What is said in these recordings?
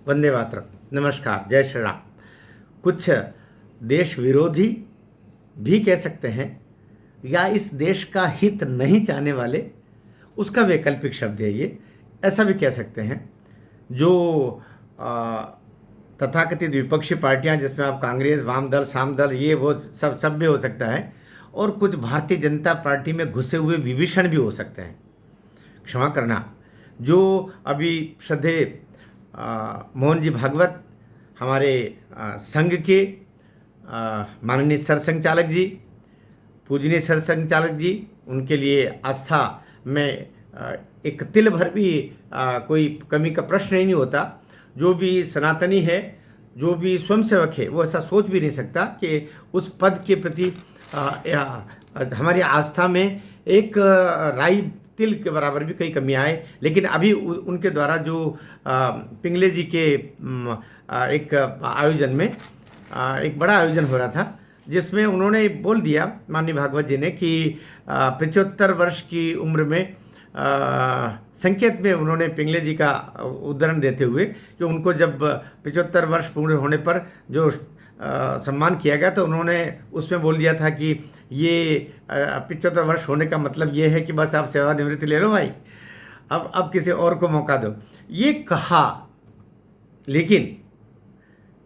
वंदे मातरम। नमस्कार, जय श्री राम। कुछ देश विरोधी भी कह सकते हैं या इस देश का हित नहीं चाहने वाले, उसका वैकल्पिक शब्द है ये, ऐसा भी कह सकते हैं। जो आ, तथाकथित विपक्षी पार्टियां, जिसमें आप कांग्रेस, वाम दल, साम दल, ये वो सब भी हो सकता है, और कुछ भारतीय जनता पार्टी में घुसे हुए विभीषण भी हो सकते हैं। क्षमा करना, जो अभी श्रद्धेय मोहन जी भागवत, हमारे संघ के माननीय सरसंघचालक जी, पूजनीय सरसंघचालक जी, उनके लिए आस्था में एक तिल भर भी कोई कमी का प्रश्न ही नहीं होता। जो भी सनातनी है, जो भी स्वयंसेवक है, वो ऐसा सोच भी नहीं सकता कि उस पद के प्रति हमारी आस्था में एक राई तिल के बराबर भी कई कमी आए। लेकिन अभी उनके द्वारा जो पिंगले जी के एक आयोजन में एक बड़ा आयोजन हो रहा था, जिसमें उन्होंने बोल दिया, माननीय भागवत जी ने, कि 75 वर्ष की उम्र में संकेत में उन्होंने पिंगले जी का उदाहरण देते हुए कि उनको जब 75 वर्ष पूर्ण होने पर जो सम्मान किया गया, तो उन्होंने उसमें बोल दिया था कि ये 75 वर्ष होने का मतलब ये है कि बस आप सेवानिवृत्ति ले लो भाई, अब किसी और को मौका दो, ये कहा। लेकिन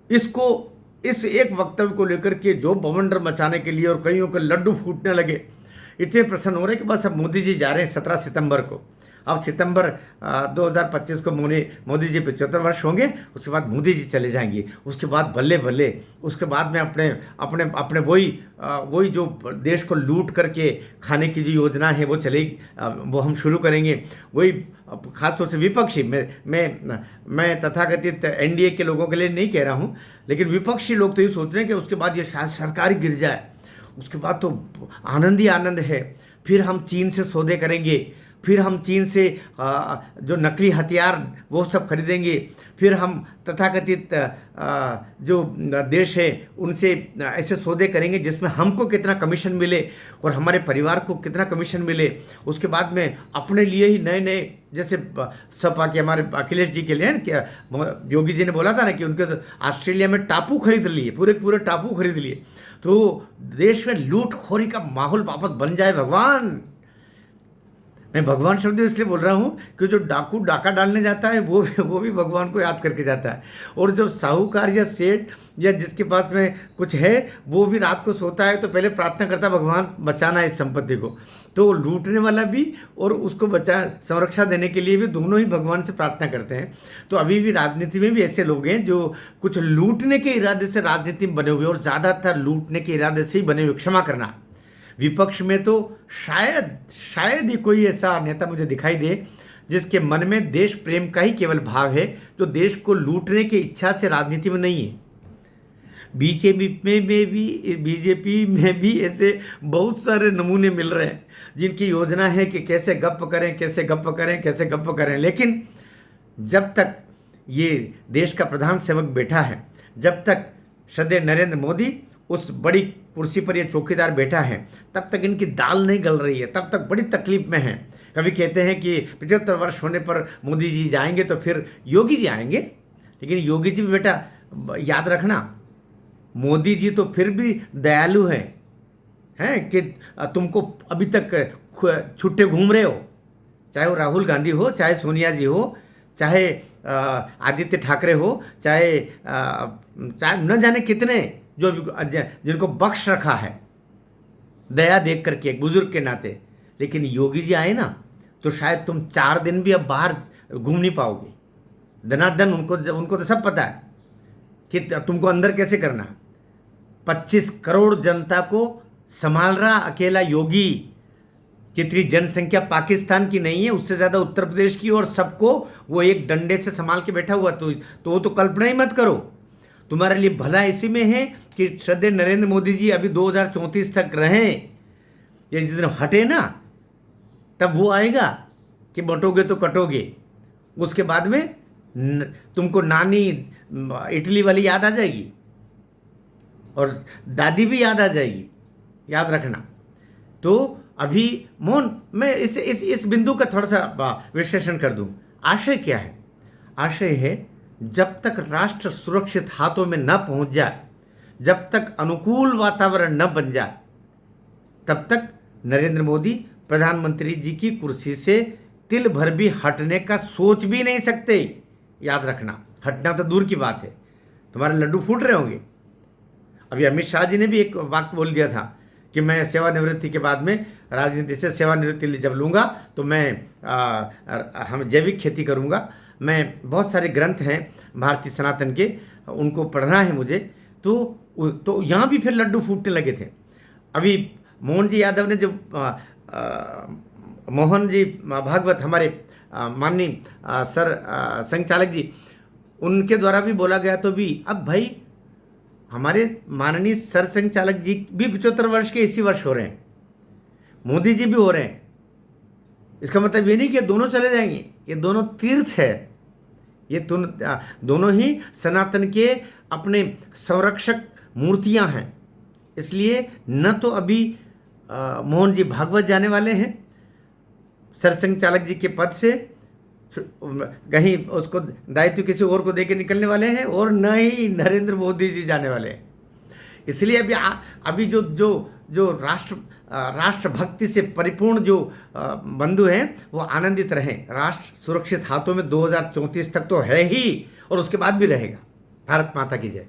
इसको, इस एक वक्तव्य को लेकर के जो बवंडर मचाने के लिए और कईयों के लड्डू फूटने लगे, इतने प्रसन्न हो रहे कि बस अब मोदी जी जा रहे हैं 17 सितंबर को। अब सितंबर 2025 को मोदी जी 75 वर्ष होंगे, उसके बाद मोदी जी चले जाएंगे, उसके बाद बल्ले बल्ले, उसके बाद में अपने अपने अपने वही जो देश को लूट करके खाने की जो योजना है वो चलेगी, वो हम शुरू करेंगे। वही खासतौर से विपक्षी, मैं तथाकथित एनडीए के लोगों के लिए नहीं कह रहा हूँ, लेकिन विपक्षी लोग तो ये सोच रहे हैं कि उसके बाद ये शायद सरकार गिर जाए, उसके बाद तो आनंद ही आनंद है, फिर हम चीन से सौदे करेंगे, फिर हम चीन से जो नकली हथियार वो सब खरीदेंगे, फिर हम तथाकथित जो देश है उनसे ऐसे सौदे करेंगे जिसमें हमको कितना कमीशन मिले और हमारे परिवार को कितना कमीशन मिले। उसके बाद में अपने लिए ही नए नए, जैसे सपा के हमारे अखिलेश जी के लिए क्या योगी जी ने बोला था ना कि उनके ऑस्ट्रेलिया में टापू खरीद लिए, पूरे टापू खरीद लिए। तो देश में लूटखोरी का माहौल वापस बन जाए भगवान। मैं भगवान शब्द इसलिए बोल रहा हूँ कि जो डाकू डाका डालने जाता है वो भी भगवान को याद करके जाता है, और जो साहूकार या सेठ या जिसके पास में कुछ है वो भी रात को सोता है तो पहले प्रार्थना करता है भगवान बचाना इस संपत्ति को। तो लूटने वाला भी और उसको संरक्षा देने के लिए भी दोनों ही भगवान से प्रार्थना करते हैं। तो अभी भी राजनीति में भी ऐसे लोग हैं जो कुछ लूटने के इरादे से राजनीति में बने हुए, और ज़्यादातर लूटने के इरादे से ही बने हुए। क्षमा करना, विपक्ष में तो शायद ही कोई ऐसा नेता मुझे दिखाई दे जिसके मन में देश प्रेम का ही केवल भाव है, जो देश को लूटने की इच्छा से राजनीति में नहीं है। बीजेपी में भी ऐसे बहुत सारे नमूने मिल रहे हैं जिनकी योजना है कि कैसे गप करें। लेकिन जब तक ये देश का प्रधान सेवक बैठा है, जब तक श्रद्धेय नरेंद्र मोदी उस बड़ी कुर्सी पर ये चौकीदार बैठा है, तब तक इनकी दाल नहीं गल रही है, तब तक बड़ी तकलीफ में है। कभी कहते हैं कि 75 वर्ष होने पर मोदी जी जाएंगे तो फिर योगी जी आएंगे, लेकिन योगी जी भी बेटा याद रखना, मोदी जी तो फिर भी दयालु हैं कि तुमको अभी तक छुट्टे घूम रहे हो, चाहे वो राहुल गांधी हो, चाहे सोनिया जी हो, चाहे आदित्य ठाकरे हो, चाहे न जाने कितने जो जिनको बख्श रखा है दया देख करके एक बुजुर्ग के नाते। लेकिन योगी जी आए ना तो शायद तुम 4 दिन भी अब बाहर घूम नहीं पाओगे। धनाधन उनको तो सब पता है कि तुमको अंदर कैसे करना है। 25 करोड़ जनता को संभाल रहा अकेला योगी, जितनी जनसंख्या पाकिस्तान की नहीं है उससे ज़्यादा उत्तर प्रदेश की, और सबको वो एक डंडे से संभाल के बैठा हुआ। तो वो तो कल्पना ही मत करो। तुम्हारे लिए भला इसी में है कि श्रद्धेय नरेंद्र मोदी जी अभी 2034 तक रहें, ये जिस दिन हटे ना तब वो आएगा कि बटोगे तो कटोगे। उसके बाद में तुमको नानी इटली वाली याद आ जाएगी और दादी भी याद आ जाएगी, याद रखना। तो अभी मोहन, मैं इस बिंदु का थोड़ा सा विश्लेषण कर दूं। आशय क्या है? आशय है जब तक राष्ट्र सुरक्षित हाथों में न पहुंच जाए, जब तक अनुकूल वातावरण न बन जाए, तब तक नरेंद्र मोदी प्रधानमंत्री जी की कुर्सी से तिल भर भी हटने का सोच भी नहीं सकते। याद रखना, हटना तो दूर की बात है, तुम्हारे लड्डू फूट रहे होंगे। अभी अमित शाह जी ने भी एक वाक्य बोल दिया था कि मैं सेवानिवृत्ति के बाद में, राजनीति से सेवानिवृत्ति जब लूँगा तो मैं हम जैविक खेती करूँगा। मैं बहुत सारे ग्रंथ हैं भारतीय सनातन के, उनको पढ़ना है मुझे। तो यहाँ भी फिर लड्डू फूटने लगे थे। अभी मोहन जी यादव ने जो मोहन जी भागवत हमारे माननीय सर संघचालक जी, उनके द्वारा भी बोला गया। तो भी अब भाई हमारे माननीय सर संघचालक जी भी 75 वर्ष के इसी वर्ष हो रहे हैं, मोदी जी भी हो रहे हैं। इसका मतलब ये नहीं कि दोनों चले जाएंगे, ये दोनों तीर्थ है, ये दोनों ही सनातन के अपने संरक्षक मूर्तियां हैं। इसलिए न तो अभी मोहन जी भागवत जाने वाले हैं सरसंघ चालक जी के पद से, कहीं उसको दायित्व किसी और को देके निकलने वाले हैं, और न ही नरेंद्र मोदी जी जाने वाले हैं। इसलिए अभी जो राष्ट्रभक्ति से परिपूर्ण जो बंधु हैं वो आनंदित रहें। राष्ट्र सुरक्षित हाथों में 2034 तक तो है ही, और उसके बाद भी रहेगा। भारत माता की जय।